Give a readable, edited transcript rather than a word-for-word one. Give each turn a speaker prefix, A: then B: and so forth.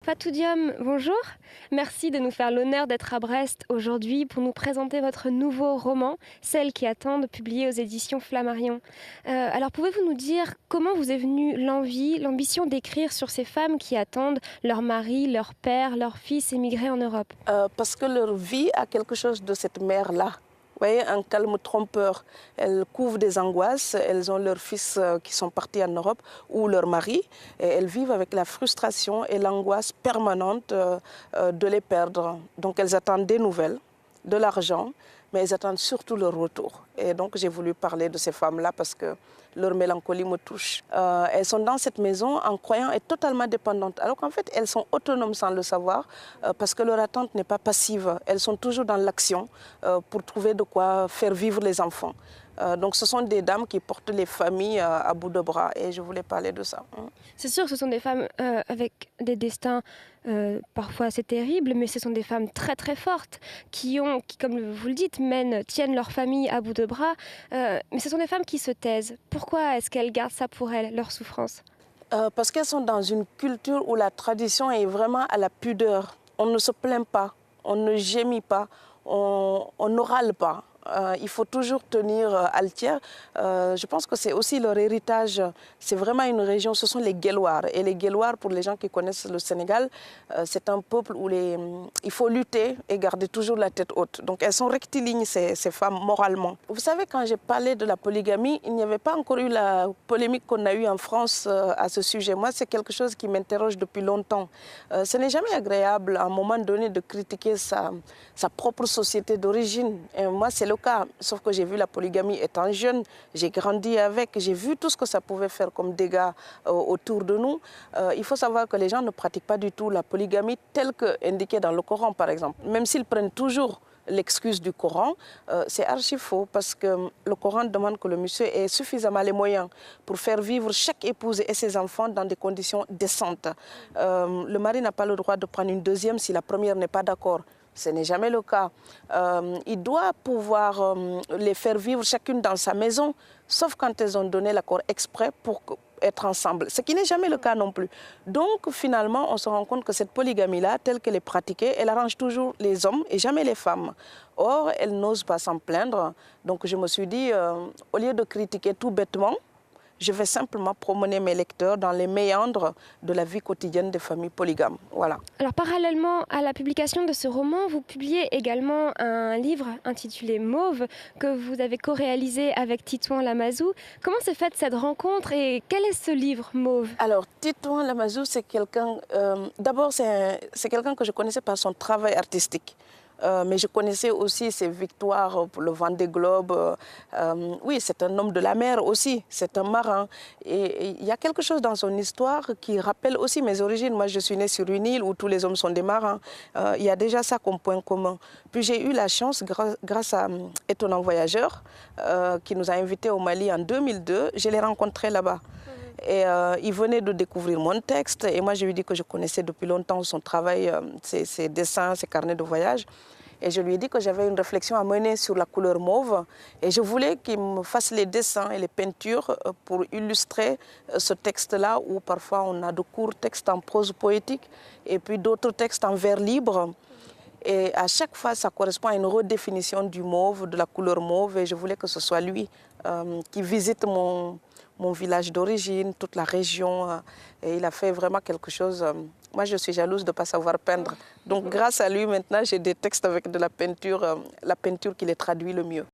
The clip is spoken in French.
A: Fatou Diom, bonjour. Merci de nous faire l'honneur d'être à Brest aujourd'hui pour nous présenter votre nouveau roman, Celles qui attendent, publié aux éditions Flammarion. Alors pouvez-vous nous dire comment vous est venue l'envie, l'ambition d'écrire sur ces femmes qui attendent leur mari, leur père, leur fils émigrés en Europe?
B: Parce que leur vie a quelque chose de cette mère-là. Vous voyez, un calme trompeur. Elles couvrent des angoisses, elles ont leurs fils qui sont partis en Europe ou leur mari, et elles vivent avec la frustration et l'angoisse permanente de les perdre. Donc elles attendent des nouvelles, de l'argent, mais elles attendent surtout leur retour. Et donc j'ai voulu parler de ces femmes-là parce que leur mélancolie me touche. Elles sont dans cette maison en croyant être totalement dépendantes, alors qu'en fait elles sont autonomes sans le savoir parce que leur attente n'est pas passive. Elles sont toujours dans l'action pour trouver de quoi faire vivre les enfants. Donc ce sont des dames qui portent les familles à bout de bras et je voulais parler de ça.
A: C'est sûr, ce sont des femmes avec des destins parfois assez terribles, mais ce sont des femmes très très fortes qui, comme vous le dites, tiennent leur famille à bout de bras. Mais ce sont des femmes qui se taisent. Pourquoi est-ce qu'elles gardent ça pour elles, leur souffrance?
B: Parce qu'elles sont dans une culture où la tradition est vraiment à la pudeur. On ne se plaint pas, on ne gémit pas, on ne râle pas. Il faut toujours tenir altière. Je pense que c'est aussi leur héritage. C'est vraiment une région, ce sont les Guelwaars. Et les Guelwaars, pour les gens qui connaissent le Sénégal, c'est un peuple où il faut lutter et garder toujours la tête haute. Donc elles sont rectilignes, ces femmes, moralement. Vous savez, quand j'ai parlé de la polygamie, il n'y avait pas encore eu la polémique qu'on a eue en France à ce sujet. Moi, c'est quelque chose qui m'interroge depuis longtemps. Ce n'est jamais agréable, à un moment donné, de critiquer sa propre société d'origine. Et moi, c'est le cas. Sauf que j'ai vu la polygamie étant jeune, j'ai grandi avec, j'ai vu tout ce que ça pouvait faire comme dégâts autour de nous. Il faut savoir que les gens ne pratiquent pas du tout la polygamie telle qu'indiquée dans le Coran, par exemple. Même s'ils prennent toujours l'excuse du Coran, c'est archi faux parce que le Coran demande que le monsieur ait suffisamment les moyens pour faire vivre chaque épouse et ses enfants dans des conditions décentes. Le mari n'a pas le droit de prendre une deuxième si la première n'est pas d'accord. Ce n'est jamais le cas. Il doit pouvoir les faire vivre chacune dans sa maison, sauf quand elles ont donné l'accord exprès pour être ensemble, ce qui n'est jamais le cas non plus. Donc finalement, on se rend compte que cette polygamie-là, telle qu'elle est pratiquée, elle arrange toujours les hommes et jamais les femmes. Or, elles n'osent pas s'en plaindre. Donc je me suis dit, au lieu de critiquer tout bêtement, je vais simplement promener mes lecteurs dans les méandres de la vie quotidienne des familles polygames. Voilà.
A: Alors parallèlement à la publication de ce roman, vous publiez également un livre intitulé Mauve que vous avez co-réalisé avec Titouan Lamazou. Comment s'est faite cette rencontre et quel est ce livre Mauve?
B: Alors Titouan Lamazou, c'est quelqu'un, d'abord c'est quelqu'un que je connaissais par son travail artistique. Mais je connaissais aussi ses victoires pour le Vendée Globe. Oui, c'est un homme de la mer aussi, c'est un marin. Et il y a quelque chose dans son histoire qui rappelle aussi mes origines. Moi, je suis née sur une île où tous les hommes sont des marins. Il y a déjà ça comme point commun. Puis j'ai eu la chance, grâce à Étonnant Voyageur, qui nous a invités au Mali en 2002, je l'ai rencontré là-bas. Et il venait de découvrir mon texte et moi je lui ai dit que je connaissais depuis longtemps son travail, ses dessins, ses carnets de voyage. Et je lui ai dit que j'avais une réflexion à mener sur la couleur mauve et je voulais qu'il me fasse les dessins et les peintures pour illustrer ce texte-là où parfois on a de courts textes en prose poétique et puis d'autres textes en vers libre. Et à chaque fois, ça correspond à une redéfinition du mauve, de la couleur mauve. Et je voulais que ce soit lui qui visite mon village d'origine, toute la région. Et il a fait vraiment quelque chose. Moi, je suis jalouse de ne pas savoir peindre. Donc, grâce à lui, maintenant, j'ai des textes avec de la peinture qui les traduit le mieux.